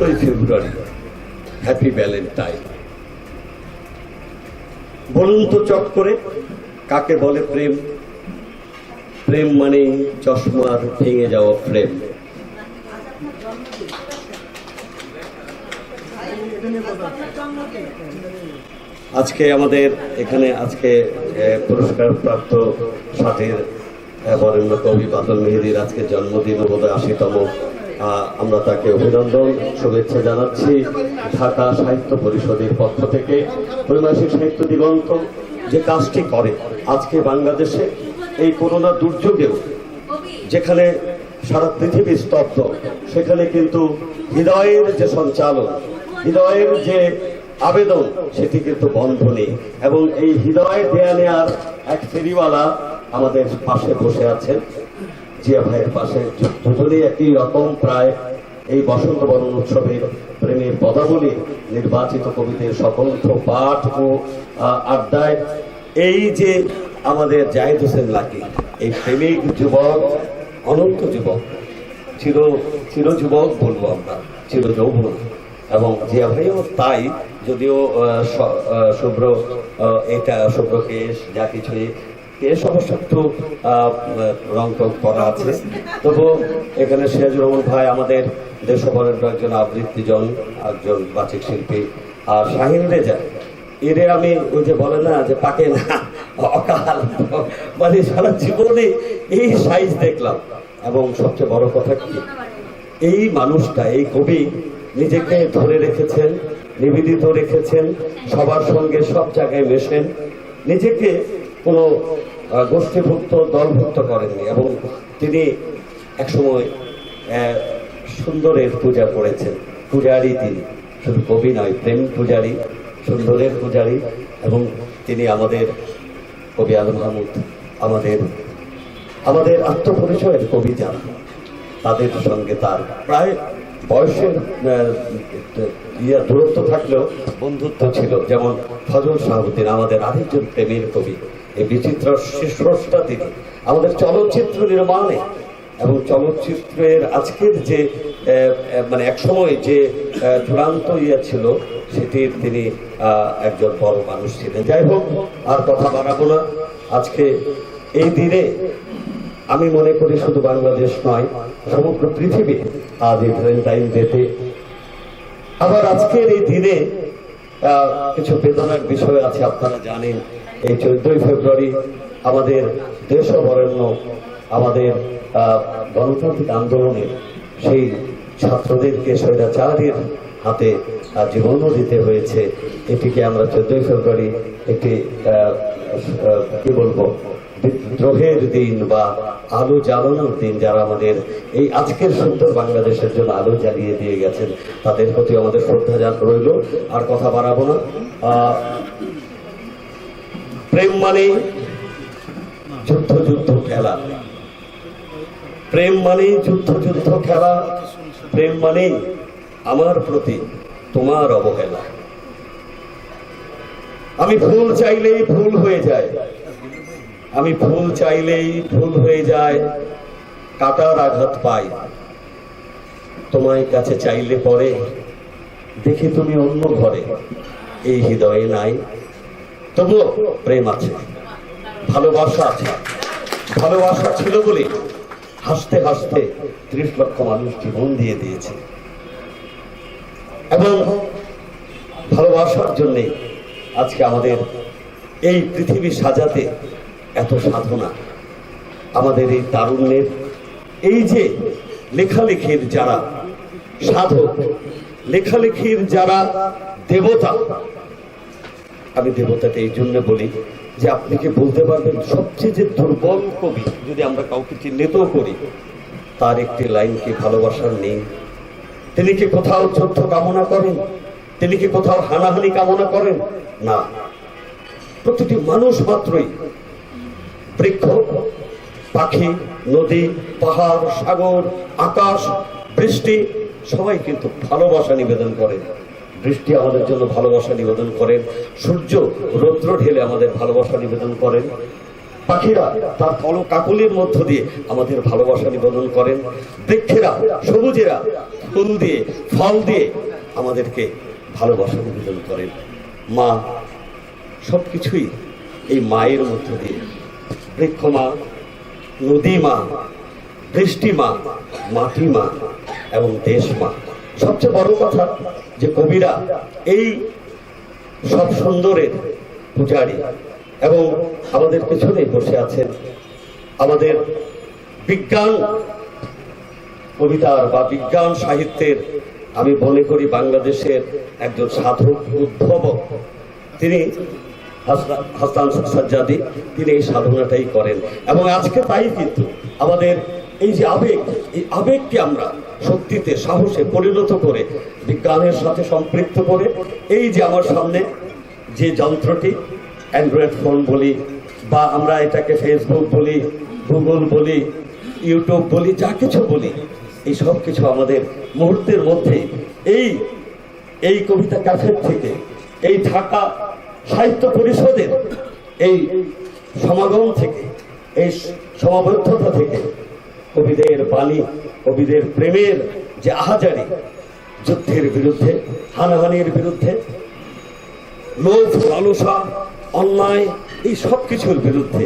ফেব্রুয়ারি, happy Valentine. বলুন তো চট করে, কাকে বলে প্রেম? প্রেম মানে চশমার ভেঙে যাওয়া ফ্রেম। আজকে আমাদের এখানে পুরস্কার প্রাপ্ত সাথের বরেণ্য কবি বাদল মেহেদীর আজকে জন্মদিন, বোধহয় ৮০তম। আমরা তাকে অভিনন্দন, শুভেচ্ছা জানাচ্ছি ঢাকা সাহিত্য পরিষদের পক্ষ থেকে। ত্রৈমাসিক সাহিত্য দিগন্ত যে কাজটি করে আজকে বাংলাদেশে এই করোনা দুর্যোগেও, যেখানে সারা পৃথিবী স্তব্ধ, সেখানে কিন্তু হৃদয়ের যে সঞ্চালন, হৃদয়ের যে আবেদন, সেটি কিন্তু বন্ধ নেই। এবং এই হৃদয় দেয়া নেয়ার এক ফেরিওয়ালা আমাদের পাশে বসে আছেন, জিয়া ভাইয়ের পাশে। দুজনেই একই রকম, প্রায় এই বসন্ত বরণ উৎসবের প্রেমের পদাবলী নির্বাচিত কবিদের সকন্ঠ পাঠ ও আড্ডায় এই যে আমাদের জাহিদ হোসেন লাকি, এই প্রেমিক যুবক, অনন্ত যুবক, চির যুবক বলবো আমরা, চির যৌবন। এবং জিয়া ভাইও তাই, যদিও শুভ্র এটা শুভ্র কেশ যা কিছু কেশ অবশ্য একটু রং করা আছে, তবু এখানে সিরাজুর রহমান ভাই আমাদের দেশবরের একজন আবৃত্তিজন, একজন বাচিক শিল্পী। আর শাহিন রেজা, এরে আমি ওই যে বলে না যে পাকে না অকাল, মানে সারা জীবনে এই সাইজ দেখলাম। এবং সবচেয়ে বড় কথা কি, এই মানুষটা, এই কবি নিজেকে ধরে রেখেছেন, নিবেদিত রেখেছেন, সবার সঙ্গে সব জায়গায় মেশেন, নিজেকে কোনো গোষ্ঠীভুক্ত দলভুক্ত করেননি। এবং তিনি একসময় সুন্দরের পূজা করেছেন, পূজারী তিনি, শুধু কবি নয়, প্রেম পূজারী, সুন্দরের পূজারী। এবং তিনি আমাদের কবি আলম মাহমুদ, আমাদের আত্মপরিচয়ের কবি যারা, তাদের সঙ্গে তার প্রায় বয়সের দূরত্ব থাকলেও বন্ধুত্ব ছিল। যেমন ফজল শাহাবুদ্দিন, আমাদের আরেকজন প্রেমের কবি, এই বিচিত্র স্রষ্টা তিনি, আমাদের চলচ্চিত্র নির্মাণে এবং চলচ্চিত্রের আজকের যে মানে একসময় যে চূড়ান্ত ছিল, সেটির তিনি একজন বড় মানুষ ছিলেন। যাই হোক, আর কথা বাড়াবো না। আজকে এই দিনে আমি মনে করি শুধু বাংলাদেশ নয়, সমগ্র পৃথিবী আজ এই ভ্যালেন্টাইন ডেতে। আবার আজকের এই দিনে কিছু বেদনার বিষয় আছে। আপনারা জানেন, এই 14ই ফেব্রুয়ারি আমাদের দেশ বরেণ্য, আমাদের গণতান্ত্রিক আন্দোলনের সেই ছাত্রদেরকে স্বৈরাচারের হাতে জীবনও দিতে হয়েছে। এটিকে আমরা 14ই ফেব্রুয়ারি একটি কি বলবো, বিদ্রোহের দিন বা আলো জ্বালানোর দিন। যারা আমাদের এই আজকের সুন্দর বাংলাদেশের জন্য আলো জ্বালিয়ে দিয়ে গেছেন, তাদের প্রতি আমাদের শ্রদ্ধা রইল। আর কথা বাড়াবো না। প্রেম মানে যুদ্ধ খেলা, প্রেম মানে যুদ্ধ খেলা, প্রেম মানে আমার প্রতি তোমার অবহেলা। আমি ফুল চাইলেই ফুল হয়ে যায়, আমি ফুল চাইলেই ফুল হয়ে যায়, কাটার আঘাত পাই। তোমায় কাছে চাইলে পরে দেখি তুমি অন্য ঘরে, এই হৃদয়ে নাই। তবুও প্রেম আছে, ভালোবাসা আছে। ভালোবাসা ছিল বলে হাসতে হাসতে 30 লক্ষ মানুষ জীবন দিয়ে দিয়েছে। এবং ভালোবাসার জন্যে আজকে আমাদের এই পৃথিবী সাজাতে এত সাধনা। আমাদের এই তারুণ্যের এই যে লেখালেখির যারা সাধক, লেখালেখির যারা দেবতা, আমি দেবতাটা এই জন্য বলি যে আপনি কি বলতে পারবেন সবচেয়ে যে দুর্বল কবি, যদি আমরা কাউকে চিহ্নিতও করি, তার একটি লাইন কি ভালোবাসার নেই? তিনি কি কোথাও যুদ্ধ কামনা করেন? তিনি কি কোথাও হানাহানি কামনা করেন? না। প্রতিটি মানুষ মাত্রই, বৃক্ষ, পাখি, নদী, পাহাড়, সাগর, আকাশ, বৃষ্টি, সবাই কিন্তু ভালোবাসা নিবেদন করেন। বৃষ্টি আমাদের জন্য ভালোবাসা নিবেদন করেন, সূর্য রৌদ্র ঢেলে আমাদের ভালোবাসা নিবেদন করেন, পাখিরা তার কাকলির মধ্য দিয়ে আমাদের ভালোবাসা নিবেদন করেন, বৃক্ষেরা, সবুজেরা ফুল দিয়ে ফল দিয়ে আমাদেরকে ভালোবাসা নিবেদন করেন। মা সব কিছুই এই মায়ের মধ্য দিয়ে, বৃক্ষ মা, নদী মা, বৃষ্টি মা, মাটি মা এবং দেশ মা। সবচেয়ে বড় কথা যে কবিরা এই সব সুন্দরের পূজারী, এবং আমাদের পেছনে বসে আছেন আমাদের বিজ্ঞান কবিতার বা বিজ্ঞান সাহিত্যের আমি মনে করি বাংলাদেশের একজন সাধক উদ্ভাবক, তিনি হাসান সাজ্জাদী। তিনি এই সাধনাটাই করেন এবং আজকে তাই কিন্তু আমাদের এই যে আবেগ, এই আবেগকে আমরা শক্তিতে সাহসে পরিণত করে বিজ্ঞানের সাথে সম্পৃক্ত করে এই যে আমার সামনে যে যন্ত্রটি অ্যান্ড্রয়েড ফোন বলি বা আমরা এটাকে ফেসবুক বলি, গুগল বলি, ইউটিউব বলি, যা কিছু বলি, এই সব কিছু আমাদের মুহূর্তের মধ্যে এই কবিতা ক্যাফে থেকে, এই ঢাকা সাহিত্য পরিষদের এই সমাগম থেকে, এই সমাবদ্ধতা থেকে কবিদের বাণী, কবিদের প্রেমের যে আহাজারি, যুদ্ধের বিরুদ্ধে, হানাহানির বিরুদ্ধে, লোভ লালসা অন্যায়, এই সব কিছুর বিরুদ্ধে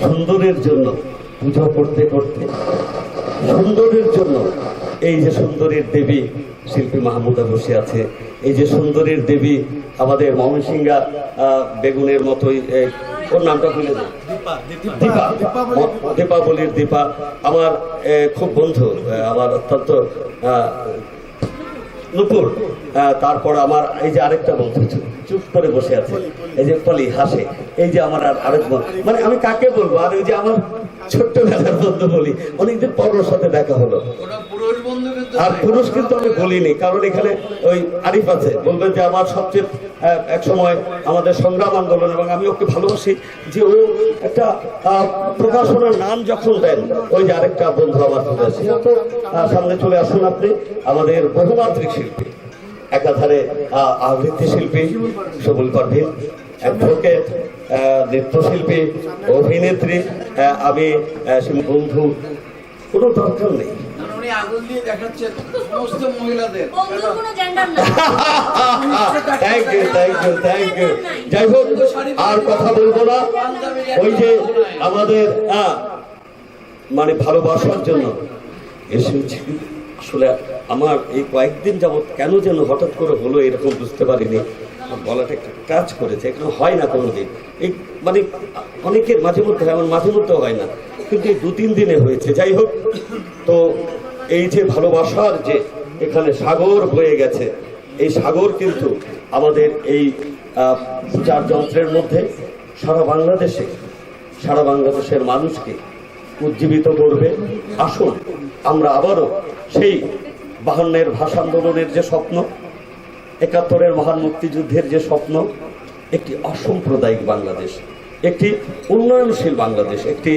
সুন্দরের জন্য পুজো করতে করতে, সুন্দরের জন্য এই যে সুন্দরের দেবী শিল্পী মাহমুদা বসে আছে, এই যে সুন্দরের দেবী আমাদের ময়মনসিংহা বেগুনের মতোই, ওর নামটা ভুলে যায়, দীপা, দীপাবলির দীপা আমার খুব বন্ধু, আমার অত্যন্ত নুপুর। তারপর আমার এই যে আরেকটা বন্ধু চুপ করে বসে আছে, এই যে পলি হাসে, এই যে আমার আরেক বন্ধু, মানে আমি কাকে বলবো, আর ওই যে আমার ছোট্টবেলার বন্ধু বলি, অনেকদিন পর ওর সাথে দেখা হলো। আর পুরুষ কিন্তু আমি বলিনি, কারণ এখানে ওই আরিফ আছে, বলবেন যে আমার সবচেয়ে এক সময় আমাদের সংগ্রাম আন্দোলন, এবং আমি ওকে ভালোবাসি যে ও একটা প্রকাশনার নাম যখন দেন, ওই যে আরেকটা বন্ধু আমার তো সামনে চলে আসুন আপনি, আমাদের বহুমাত্রিক শিল্পী, একাধারে আবৃত্তি শিল্পী সবুল পারভীন, অ্যাডভোকেট, নৃত্যশিল্পী, অভিনেত্রী, আমি বন্ধু, কোনো দরকার নেই। যাই হোক, আর কথা বলবো না। ওই যে আমাদের মানে ভালোবাসার জন্য এসেছি, আসলে আমার এই কয়েকদিন যাবৎ কেন যেন হঠাৎ করে হলো এরকম বুঝতে পারিনি, গলাটা একটা কাজ করেছে, এখানে হয় না কোনোদিন, এই মানে অনেকের মাঝে মধ্যে হয়, আমার মাঝে মধ্যে হয় না, কিন্তু এই 2-3 দিনে হয়েছে। যাই হোক, তো এই যে ভালোবাসার যে এখানে সাগর বয়ে গেছে, এই সাগর কিন্তু আমাদের এই পূজার যন্ত্রের মধ্যে সারা বাংলাদেশের মানুষকে উজ্জীবিত করবে। আসুন আমরা আবারও সেই 52-এর ভাষা আন্দোলনের যে স্বপ্ন, 71-এর মহান মুক্তিযুদ্ধের যে স্বপ্ন, একটি অসাম্প্রদায়িক বাংলাদেশ, একটি উন্নয়নশীল বাংলাদেশ, একটি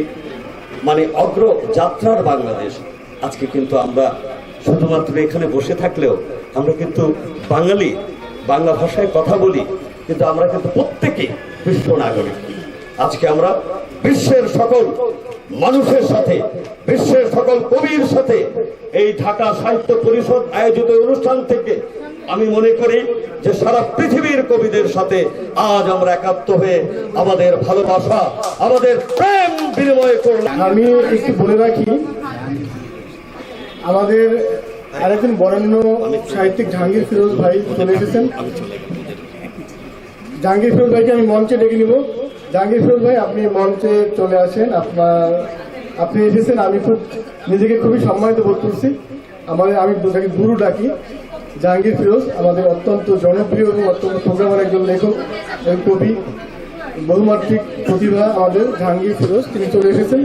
মানে অগ্রযাত্রার বাংলাদেশ। আজকে কিন্তু আমরা শুধুমাত্র এখানে বসে থাকলেও আমরা কিন্তু বাঙালি, বাংলা ভাষায় কথা বলি, কিন্তু আমরা কিন্তু প্রত্যেকেই বিশ্ব নাগরিক। আজকে আমরা বিশ্বের সকল মানুষের সাথে, বিশ্বের সকল কবির সাথে এই ঢাকা সাহিত্য পরিষদ আয়োজিত অনুষ্ঠান থেকে আমি মনে করি যে সারা পৃথিবীর কবিদের সাথে আজ আমরা একাত্ম হয়ে আমাদের ভালোবাসা, আমাদের প্রেম বিনিময় করলাম। আমি একটু বলে রাখি, আমাদের আরেকজন বরেণ্য সাহিত্যিক জাহাঙ্গীর ফিরোজ ভাই চলে এসেছেন। জাহাঙ্গীর ফিরোজ ভাইকে আমি মঞ্চে ডেকে নিব। জাহাঙ্গীর ফিরোজ ভাই, আপনি মঞ্চে চলে আসেন। আপনি এসেছেন, আমি নিজেকে খুবই সম্মানিত বোধ করছি। আমি তাকে গুরু ডাকি। জাহাঙ্গীর ফিরোজ আমাদের অত্যন্ত জনপ্রিয় এবং অত্যন্ত প্রোগ্রামের একজন লেখক এবং কবি, বহুমাত্রিক প্রতিভা আমাদের জাহাঙ্গীর ফিরোজ, তিনি চলে এসেছেন।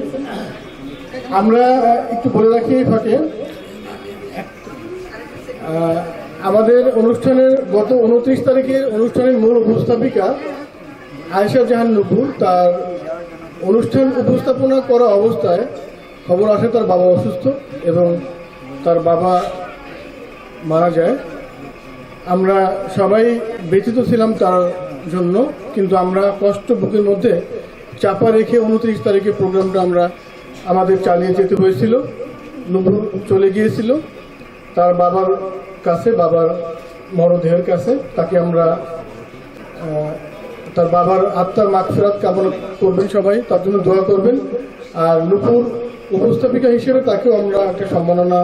আমরা একটু বলে রাখি এই ফাঁকে, আমাদের অনুষ্ঠানের গত 29 তারিখের অনুষ্ঠানের মূল উপস্থাপিকা আয়েশা জাহান নুপুর, তার অনুষ্ঠান উপস্থাপনা করা অবস্থায় খবর আসে তার বাবা অসুস্থ এবং তার বাবা মারা যায়। আমরা সবাই ব্যথিত ছিলাম তার জন্য, কিন্তু আমরা কষ্ট বুকের মধ্যে চাপা রেখে 29 তারিখে প্রোগ্রামটা আমাদের চালিয়ে যেতে হয়েছিল। নুপুর চলে গিয়েছিল। তার বাবার কাছে, বাবার মরদেহের কাছে তাকে আমরা তার বাবার আত্মার মাগফিরাত কামনা করবেন, সবাই তার জন্য দোয়া করবেন। আর নূপুর উপস্থাপিকা হিসেবে তাকেও আমরা একটা সম্মাননা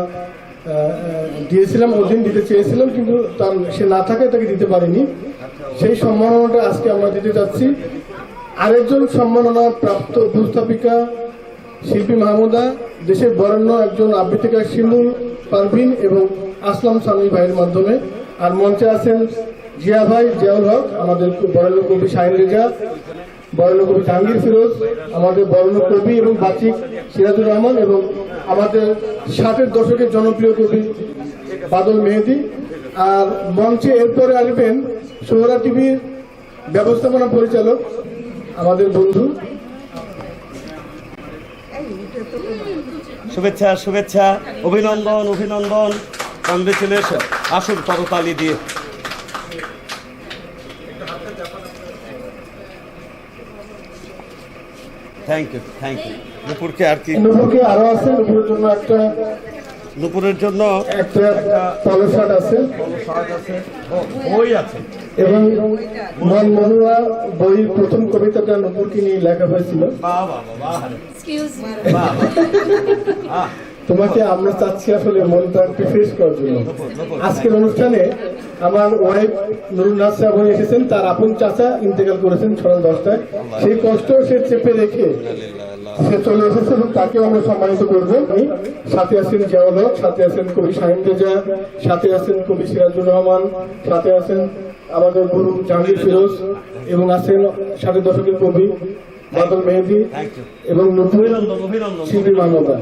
দিয়েছিলাম, ওদিন দিতে চেয়েছিলাম, কিন্তু তার সে না থাকায় তাকে দিতে পারিনি। সেই সম্মাননাটা আজকে আমরা দিতে যাচ্ছি। আরেকজন সম্মাননা প্রাপ্ত উপস্থাপিকা শিল্পী মাহমুদা, দেশের বরেণ্য একজন আবৃত্তিকার শিমুল পারভিন এবং আসলাম সামি ভাইয়ের মাধ্যমে। আর মঞ্চে আছেন জিয়া ভাই, জিয়াউল হক, আমাদের বরেণ্য কবি শাহিন রেজা, বরেণ্য কবি জাহাঙ্গীর ফিরোজ, আমাদের বরেণ্য কবি এবং বাচিক সিরাজুর রহমান এবং আমাদের 60-এর দশকের জনপ্রিয় কবি বাদল মেহেদি। আর মঞ্চে এরপরে আসবেন সোহরা টিভির ব্যবস্থাপনা পরিচালক আমাদের বন্ধু। শুভেচ্ছা, শুভেচ্ছা, অভিনন্দন, অভিনন্দন, কংগ্রেচুলেশন। আসুন করতালি দিয়ে। Thank you, thank you. নূপুরকে আর কি, নূপুরকে আরো আছে, নূপুরের জন্য নূপুরের জন্য একটা পলো শার্ট আছে বই আছে এবং মন মনুয়া বইয়ের প্রথম কবিতাটা নূপুরকে নিয়ে লেখা হয়েছিল। বাহ বাহ বাহ, বাহ বাহ। তোমাকে আমরা চাচ্ছি আসলে মনটা একটু ফ্রেশ করার জন্য। আজকের অনুষ্ঠানে আমার ওয়াইফ নুরুন নাসা বই এসেছেন, তার আপন চাচা ইন্তেকাল করেছেন সকাল 10টায়। সেই কষ্ট সে চেপে রেখে সে চলে এসেছে এবং তাকেও আমরা সম্মানিত করবো। সাথে আছেন জিয়াউল হক, সাথে আছেন কবি শাহিন রেজা, সাথে আছেন কবি সিরাজুর রহমান, সাথে আছেন আমাদের গুরু জাহাঙ্গীর ফিরোজ এবং আছেন 60-এর দশকের কবি বাদল মেহেদি এবং নূপুর শিল্পী মাহমুদা।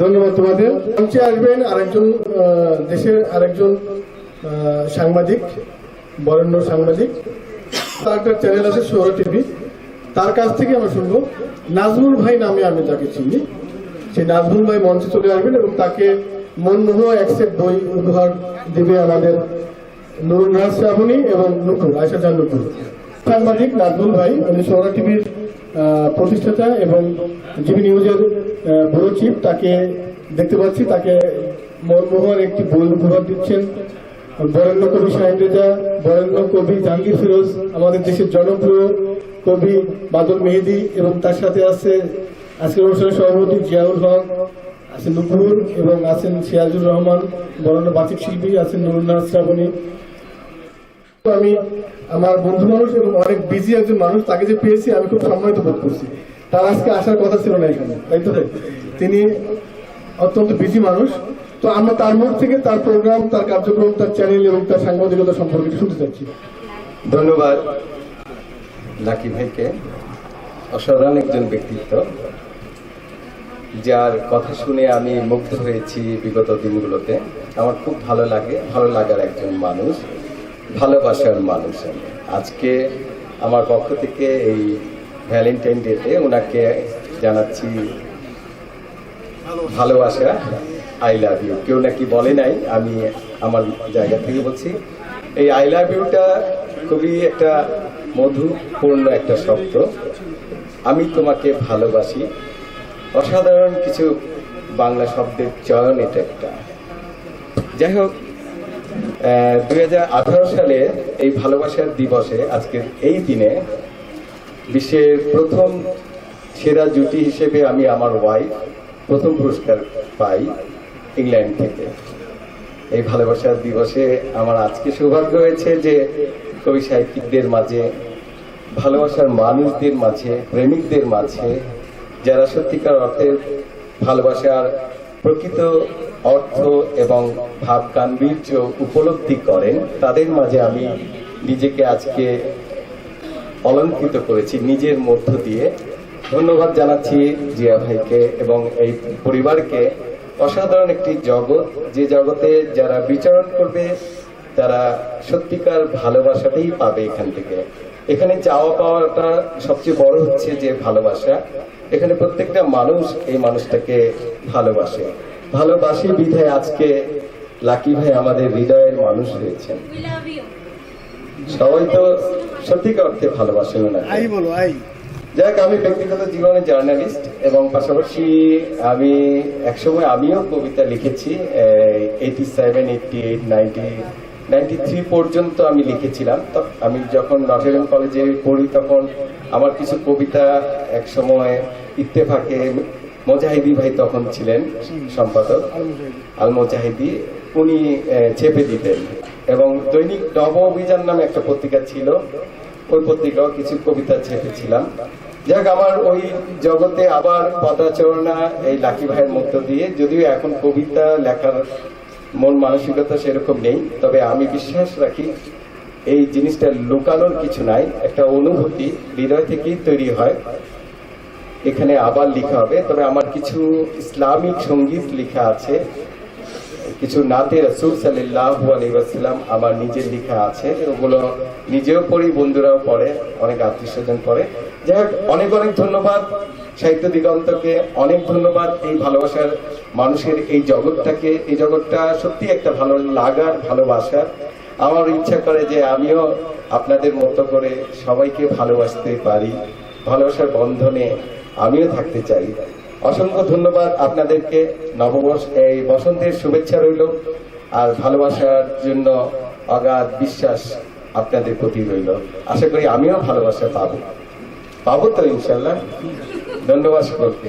ধন্যবাদ তোমাদের। মঞ্চে আসবেন আরেকজন দেশের আরেকজন সাংবাদিক, বরেণ্য সাংবাদিক, তার একটা চ্যানেল আছে সোহরা টিভি, তার কাছ থেকে আমরা শুনবো। নাজমুল ভাই নামে আমি তাকে চিনি। সেই নাজমুল ভাই মঞ্চে চলে আসবেন এবং তাকে মনমোহ একসেট বই উপহার দেবে আমাদের নুরুন রাজ শ্রাবণী এবং নূপুর, আয়েশা জাহান নূপুর। সাংবাদিক নাজমুল ভাই, উনি সোহরা টিভির প্রতিষ্ঠাতা এবং জিবি নিউজের ব্যুরো চিফ। তাকে দেখতে পাচ্ছি, তাকে মনমোহর একটি বই উপহার দিচ্ছেন বরেণ্য কবি শাহিন রেজা, বরেণ্য কবি জাহাঙ্গীর ফিরোজ, আমাদের দেশের জনপ্রিয় কবি বাদল মেহেদি এবং তার সাথে আছে আজকের অনুষ্ঠানের সভাপতি জিয়াউল হক, আছেন নূপুর এবং আছেন সিরাজুর রহমান, বরেণ্য বাচিক শিল্পী আছেন নুরুন নাজ শ্রাবণী। আমি আমার বন্ধু মানুষ এবং অনেক বিজি একজন মানুষ, তাকে যে পেয়েছি আমি খুব সম্মানিত বোধ করছি। তার আজকে আসার কথা ছিল না এখানে, তাই তো? তিনি অত্যন্ত বিজি মানুষ। তো আমরা তার মুখ থেকে তার প্রোগ্রাম, তার কার্যক্রম, তার চ্যানেল এবং তার সাংবাদিকতা সম্পর্কে শুনতে চাচ্ছি। ধন্যবাদ লাকি ভাইকে। অসাধারণ একজন ব্যক্তিত্ব, যার কথা শুনে আমি মুগ্ধ হয়েছি বিগত দিনগুলোতে। আমার খুব ভালো লাগে, ভালো লাগার একজন মানুষ, ভালোবাসার মানুষ। আজকে আমার পক্ষ থেকে এই ভ্যালেন্টাইন ডেতে ওনাকে জানাচ্ছি ভালোবাসা, আই লাভ ইউ। কেউ নাকি বলে নাই, আমি আমার জায়গা থেকে বলছি। এই আই লাভ ইউটা খুবই একটা মধুপূর্ণ একটা শব্দ। আমি তোমাকে ভালোবাসি, অসাধারণ কিছু বাংলা শব্দের চয়ন এটা একটা। যাই হোক, 2018 সালে এই ভালোবাসার দিবসে, আজকের এই দিনে বিশ্বের প্রথম সেরা জুটি হিসেবে আমি আমার ওয়াইফ প্রথম পুরস্কার পাই ইংল্যান্ড থেকে। এই ভালোবাসার দিবসে আমার আজকে সৌভাগ্য হয়েছে যে কবি সাহিত্যিকদের মাঝে, ভালোবাসার মানুষদের মাঝে, প্রেমিকদের মাঝে, যারা সত্যিকার অর্থে ভালোবাসার প্রকৃত অর্থ এবং ভাব গাম্ভীর্য উপলব্ধি করেন, তাদের মাঝে আমি নিজেকে আজকে অলঙ্কৃত করেছি নিজের মধ্য দিয়ে। ধন্যবাদ জানাচ্ছি জিয়া ভাইকে এবং এই পরিবারকে। অসাধারণ একটি জগৎ, যে জগতে যারা বিচরণ করবে তারা সত্যিকার ভালোবাসাটাই পাবে এখান থেকে। এখানে চাওয়া পাওয়াটা সবচেয়ে বড় হচ্ছে যে ভালোবাসা। এখানে প্রত্যেকটা মানুষ এই মানুষটাকে ভালোবাসে, ভালোবাসি বিধায় আজকে লাকি ভাই আমাদের হৃদয়ের মানুষ হয়েছেন। সবাই তো সত্যিকার অর্থে ভালোবাসেন না, যাক, আমি ব্যক্তিগত জীবনে জার্নালিস্ট এবং পাশাপাশি আমি একসময় আমিও কবিতা লিখেছি। 87, 88, 93 পর্যন্ত আমি লিখেছিলাম। তো আমি যখন নটরডেম কলেজে পড়ি তখন আমার কিছু কবিতা একসময় ইত্তেফাকে মোজাহিদি ভাই তখন ছিলেন সম্পাদক, আল মোজাহিদি, উনি ছেপে দিতেন। এবং দৈনিক নব অভিযান নামে একটা পত্রিকা ছিল, ওই পত্রিকাও কিছু কবিতা ছেপেছিলাম। যাক, আমার ওই জগতে আবার পদাচরণা এই লাকি ভাইয়ের মধ্য দিয়ে, যদিও এখন কবিতা লেখার মন মানসিকতা সেরকম নেই, তবে আমি বিশ্বাস রাখি এই জিনিসটা লুকানোর কিছু নাই, একটা অনুভূতি হৃদয় থেকেই তৈরি হয়। এখানে আবার লেখা হবে, তবে আমার কিছু ইসলামিক সঙ্গীত লেখা আছে, কিছু নাতে রাসূল সাল্লাল্লাহু আলাইহি ওয়াসাল্লাম আমার নিজের লেখা আছে। ওগুলো নিজেও পড়ি, বন্ধুরাও পড়ে, অনেক আত্মীয় স্বজন পড়ে। যাই হোক, অনেক অনেক ধন্যবাদ সাহিত্য দিগন্তকে, অনেক ধন্যবাদ এই ভালোবাসার মানুষের এই জগৎটাকে। এই জগৎটা সত্যি একটা ভালো লাগার, ভালোবাসার। আমার ইচ্ছা করে যে আমিও আপনাদের মতো করে সবাইকে ভালোবাসতে পারি, ভালোবাসার বন্ধনে আমিও থাকতে চাই। অসংখ্য ধন্যবাদ আপনাদেরকে। নববর্ষ, এই বসন্তের শুভেচ্ছা রইল, আর ভালোবাসার জন্য অগাধ বিশ্বাস আপনাদের প্রতি রইল। আশা করি আমিও ভালোবাসা পাবো তো ইনশাল্লাহ। ধন্যবাদ সকলকে।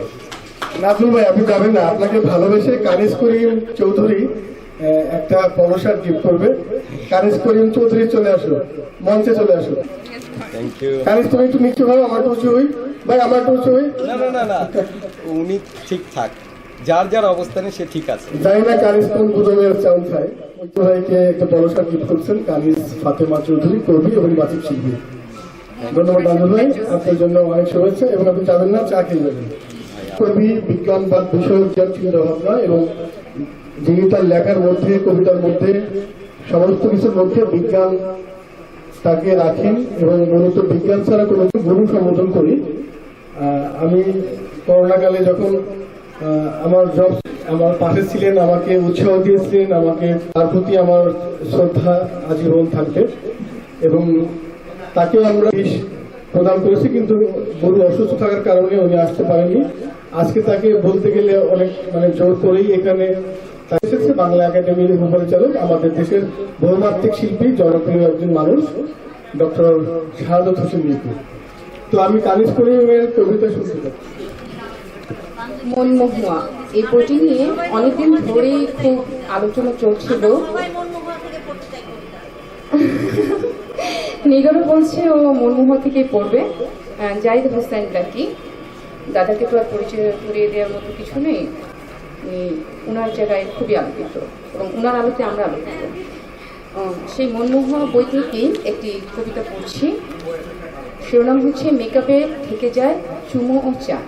নাজমুল ভাই, আপনি যাবেন না, আপনাকে ভালোবেসে কানিজ করিম চৌধুরী একটা পুরস্কার গিফট করবে। কানিজ করিম চৌধুরী চলে আসো, মঞ্চে চলে আসো। Thank you. কানিজ, তুমি একটু নিচু হও, আমার একটু উঁচু হই। ভাই, আমার একটু উঁচু হই। না, উনি ঠিকঠাক, যার যার অবস্থানে সে ঠিক আছে। জানি না কানিজ কোন গুদমের চাউল খায়। ঐক্য ভাইকে একটা পুরস্কার গিফট করছেন কানিজ ফাতেমা চৌধুরী, কবি এবং বাচিক শিল্পী। ধন্যবাদ নাজমুল ভাই, আপনার জন্য অনেক শুভেচ্ছা। এবং আপনি যাবেন না, চা খেয়ে যাবেন। কবি বিজ্ঞানবাদ বিষয়ক যার চিন্তা ভাবনা, এবং যিনি তার লেখার মধ্যে, কবিতার মধ্যে, সমস্ত কিছুর মধ্যে বিজ্ঞান তাকে রাখেন, এবং মূলত বিজ্ঞান ছাড়া কোনো গুরু সম্বোধন করি। আমি করোনাকালে যখন আমার জব, আমার পাশে ছিলেন, আমাকে উৎসাহ দিয়েছিলেন, আমাকে তার প্রতি আমার শ্রদ্ধা আজীবন থাকবে। এবং তাকে আমরা প্রদান করেছি, কিন্তু গুরু অসুস্থ থাকার কারণে উনি আসতে পারেননি। আজকে তাকে বলতে গেলে অনেক জোর করেই এখানে এসেছে। বাংলা একাডেমির উপপরিচালক, আমাদের দেশের বহুমাত্রিক শিল্পী, জনপ্রিয় একজন মানুষ, ডক্টর শাহাদাত হোসেন রিপু। তো আমি কানিজ করিমের কবিতা শুনতে চাই। মনমোহুয়া, এই বইটি নিয়ে অনেকদিন ধরেই খুব আলোচনা চলছিল। নিগারও বলছে ও মনমোহুয়া থেকেই পড়বে। জাহিদ হোসেন লাকি, দাদাকে তো আর পরিচয় করিয়ে দেওয়ার মতো কিছু নেই, উনার জায়গায় খুবই আলোকিত, এবং উনার আলোতে আমরা আলোকিত। সেই মনমোহুয়া বই থেকেই একটি কবিতা পড়ছি। শিরোনাম হচ্ছে মেকআপে থেকে যায় চুমো ও চা।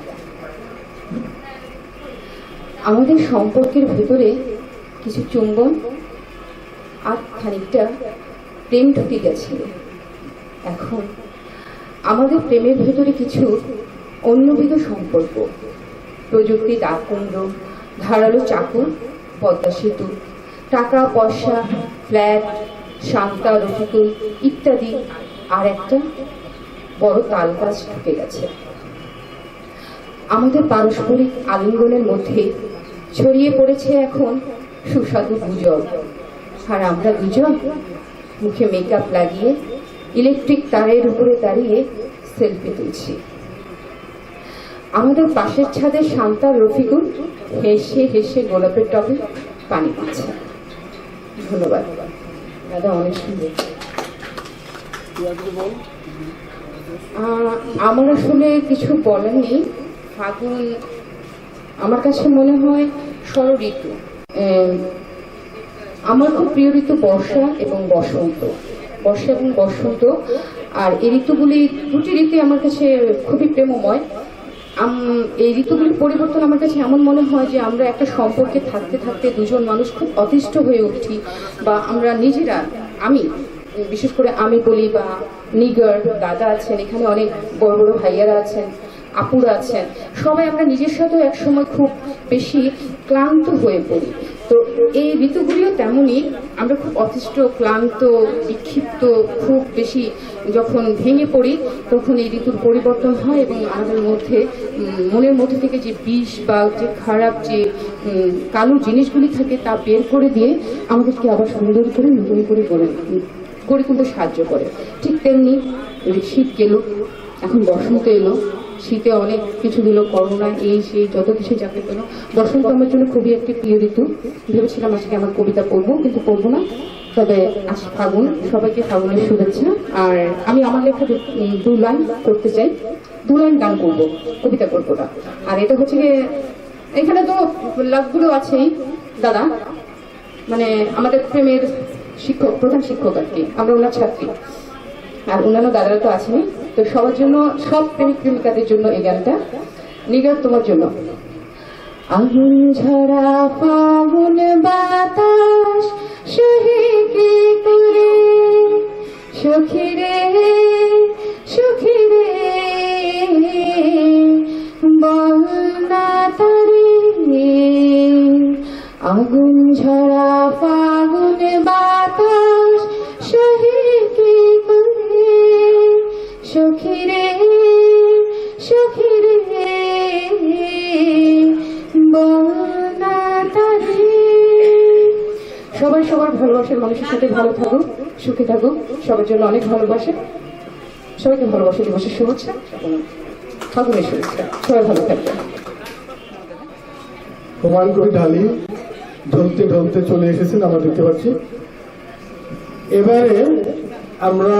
আমাদের সম্পর্কের ভেতরে কিছু চুম্বন আর খানিকটা প্রেম ঢুকে গেছে। এখন আমাদের প্রেমের ভেতরে কিছু অন্যবিধ সম্পর্ক, প্রযুক্তি তারকুণ্ড, ধারালো চাকু, পদ্মা সেতু, টাকা পয়সা, ফ্ল্যাট, শান্তা, রফিকুল ইত্যাদি। আর একটা বড় তাল গাছ ঢুকে গেছে। আমাদের পারস্পরিক আলিঙ্গনের মধ্যে ছড়িয়ে পড়েছে এখন সুস্বাদু গুজব। আর আমরা দুজন মুখে মেকআপ লাগিয়ে ইলেকট্রিক তারের উপরে দাঁড়িয়ে সেলফি তুলছি। আমাদের পাশের ছাদে শান্তা, রফিকুল হেসে হেসে গোলাপের টবে পানি দিচ্ছে। ধন্যবাদ দাদা, অনেক সুন্দর। আমার আসলে কিছু বলার নেই। ফাগুন আমার কাছে মনে হয় ষড় ঋতু। আমার খুব প্রিয় ঋতু বর্ষা এবং বসন্ত। বর্ষা এবং বসন্ত, আর এই ঋতুগুলি, দুটি ঋতু আমার কাছে খুবই প্রেমময়। এই ঋতুগুলির পরিবর্তন আমার কাছে এমন মনে হয় যে আমরা একটা সম্পর্কে থাকতে থাকতে দুজন মানুষ খুব অতিষ্ঠ হয়ে উঠি, বা আমরা নিজেরা, আমি বিশেষ করে আমি বলি, বা নিগার দাদা আছেন, এখানে অনেক বড় বড় ভাইয়ারা আছেন, আপুরা আছেন, সবাই আমরা নিজের সাথেও একসময় খুব বেশি ক্লান্ত হয়ে পড়ি। তো এই ঋতুগুলিও তেমনই, আমরা খুব অতিষ্ঠ, ক্লান্ত, বিক্ষিপ্ত, খুব বেশি যখন ভেঙে পড়ি তখন এই ঋতুর পরিবর্তন হয় এবং আমাদের মধ্যে মনের মধ্যে থেকে যে বিষ বা যে খারাপ যে কালো জিনিসগুলি থাকে তা বের করে দিয়ে আমাদেরকে আবার সুন্দর করে নতুন করে গড়ে তুলতে সাহায্য করে। ঠিক তেমনি শীত গেল, এখন বসন্ত এলো, শীতে অনেক কিছু দিল, করোনা এই সেই যত কিছু যাতে পেল। বসন্ত আমার জন্য খুবই একটি প্রিয় ঋতু। ভেবেছিলাম আজকে আমার কবিতা পড়বো, কিন্তু পড়বো না। তবে আজ ফাগুন, সবাইকে ফাগুনের শুভেচ্ছা। আর আমি আমার লেখা 2 লাইন করতে চাই, 2 লাইন গান করবো, কবিতা করবো না। আর এটা হচ্ছে গিয়ে, এখানে তো লাভগুলো আছেই দাদা, মানে আমাদের প্রেমের শিক্ষক, প্রধান শিক্ষক আর কি, আমরা ওনার ছাত্রী, আর অন্যান্য দাদারা তো আছেনি। তো সবার জন্য, সব প্রেমিক প্রেমিকাদের জন্য এই গানটা। নিগার তোমার জন্য। আগুন ঝরা ফাগুন বাতাস সহে কি করে, সখী রে সখী রে বল না তারে। আগুন ঝরা ফাগুন বাতাস সহে কি করে, সখী রে সখী রে বল না তারে। সবাই সবার ভালোবাসার মানুষের সাথে ভালো থাকুক, সুখে থাকুক, সবার জন্য অনেক ভালোবাসে। সবাইকে ভালোবাসা দিবসের শুভেচ্ছা এবং ফাগুনের শুভেচ্ছা। সবাই ভালো থাকবেন। হুমায়ুন কবির ঢালি ঢলতে ঢলতে চলে এসেছেন, আমরা দেখতে পাচ্ছি। এবারে আমরা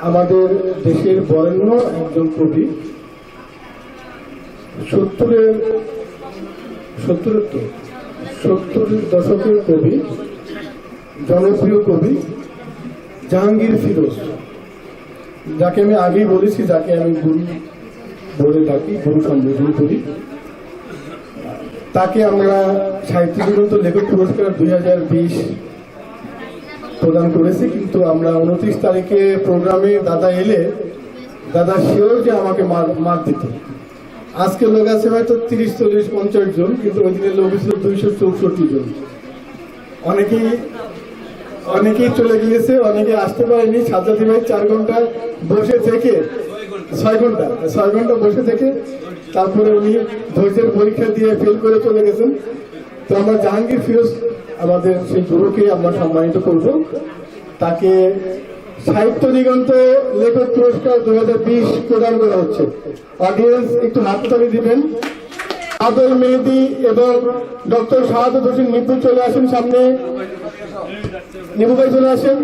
আমাদের দেশের বরেণ্য একজন কবি, 70 দশকের কবি, জনপ্রিয় কবি জাহাঙ্গীর ফিরোজ, যাকে আমি আগেই বলেছি, যাকে আমি গুরু বলে ডাকি, গুরু সম্বোধন করি। তাকে আমরা সাহিত্য জগত লেখক পুরস্কার 2020 প্রদান করেছি, কিন্তু আমরা 29 তারিখে প্রোগ্রামে দাদা এলে দাদা শিওর যে আমাকে মার দিত। আজকে লোক আছে হয়তো 30, 40, 50 জন, কিন্তু ওই দিনের লোক ছিল 264 জন। অনেকেই চলে গিয়েছে, অনেকে আসতে পারেনি। সাজ্জাদি ভাই 4 ঘন্টা বসে থেকে, 6 ঘন্টা বসে থেকে তারপরে উনি ধৈর্যের পরীক্ষা দিয়ে ফেল করে চলে গেছেন। তো আমরা জাহাঙ্গীর ফিরোজ, আমাদের সেই গুরুকে আমরা সম্মানিত করব। তাকে সাহিত্য দিগন্ত লেখক পুরস্কার 2020 প্রদান করা হচ্ছে। অডিয়েন্স একটু হাততালি দিবেন। বাদল মেহেদী এবং ডক্টর শাহাদাত হোসেন নিপু চলে আসেন সামনে। নিপু ভাই চলে আসেন।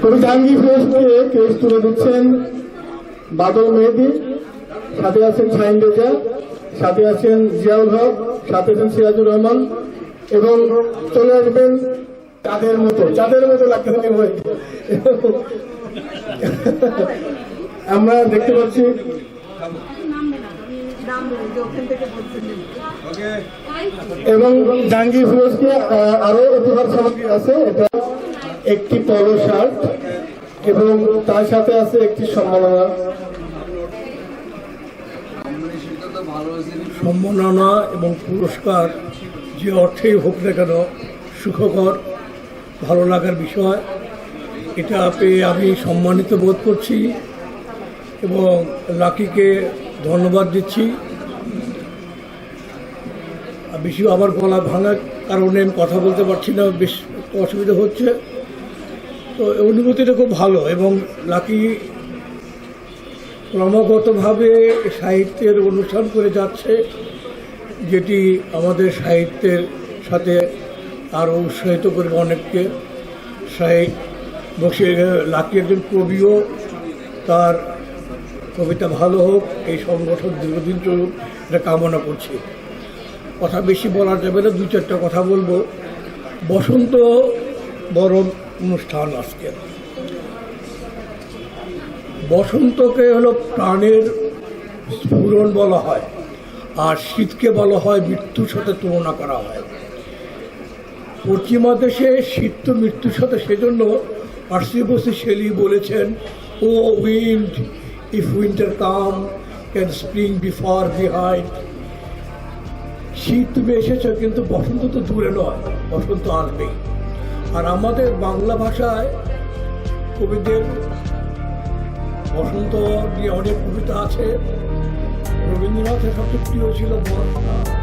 কবি জাহাঙ্গীর ফিরোজকে কেস তুলে দিচ্ছেন বাদল মেহেদী, সাথে আছেন শাহিন রেজা, সাথে আছেন জিয়াউল হক, সাথে আছেন সিরাজুর রহমান, এবং চলে আসবেন চাঁদের মতো লাগতেছে। আমরা দেখতে পাচ্ছি এবং জাহাঙ্গীর ফিরোজকে আরো উপহার সামগ্রী আছে। এটা একটি পলো শার্ট এবং তার সাথে আছে একটি সম্মাননা এবং পুরস্কার যে অর্থেই হোক না কেন সুখকর, ভালো লাগার বিষয়। এটা পেয়ে আমি সম্মানিত বোধ করছি এবং লাকিকে ধন্যবাদ দিচ্ছি। বেশি আবার গলা ভাঙার কারণে আমি কথা বলতে পারছি না, বেশ অসুবিধা হচ্ছে। তো অনুভূতিটা খুব ভালো এবং লাকি ক্রমাগতভাবে সাহিত্যের অনুষ্ঠান করে যাচ্ছে, যেটি আমাদের সাহিত্যের সাথে আরও উৎসাহিত করবে অনেককে। বসে লাকি একজন কবিও, তার কবিতা ভালো হোক, এই সংগঠন দীর্ঘদিন চলুক, এটা কামনা করছি। কথা বেশি বলা যাবে না, 2-4টা কথা বলবো। বসন্ত বরণ অনুষ্ঠান আজকে। বসন্তকে হলো প্রাণের স্ফুরণ বলা হয়, আর শীতকে বলা হয় মৃত্যুর সাথে তুলনা করা হয়। পশ্চিমা দেশে শীত তো মৃত্যুর সাথে, সেজন্য পার্সি শেলি বলেছেন, O wind, if winter come can spring be far behind. শীত তুমি এসেছো কিন্তু বসন্ত তো দূরে নয়, বসন্ত আসবেই। আর আমাদের বাংলা ভাষায় কবিদের বসন্ত নিয়ে অনেক কবিতা আছে। রবীন্দ্রনাথের সবচেয়ে প্রিয় ছিল বর্ষা।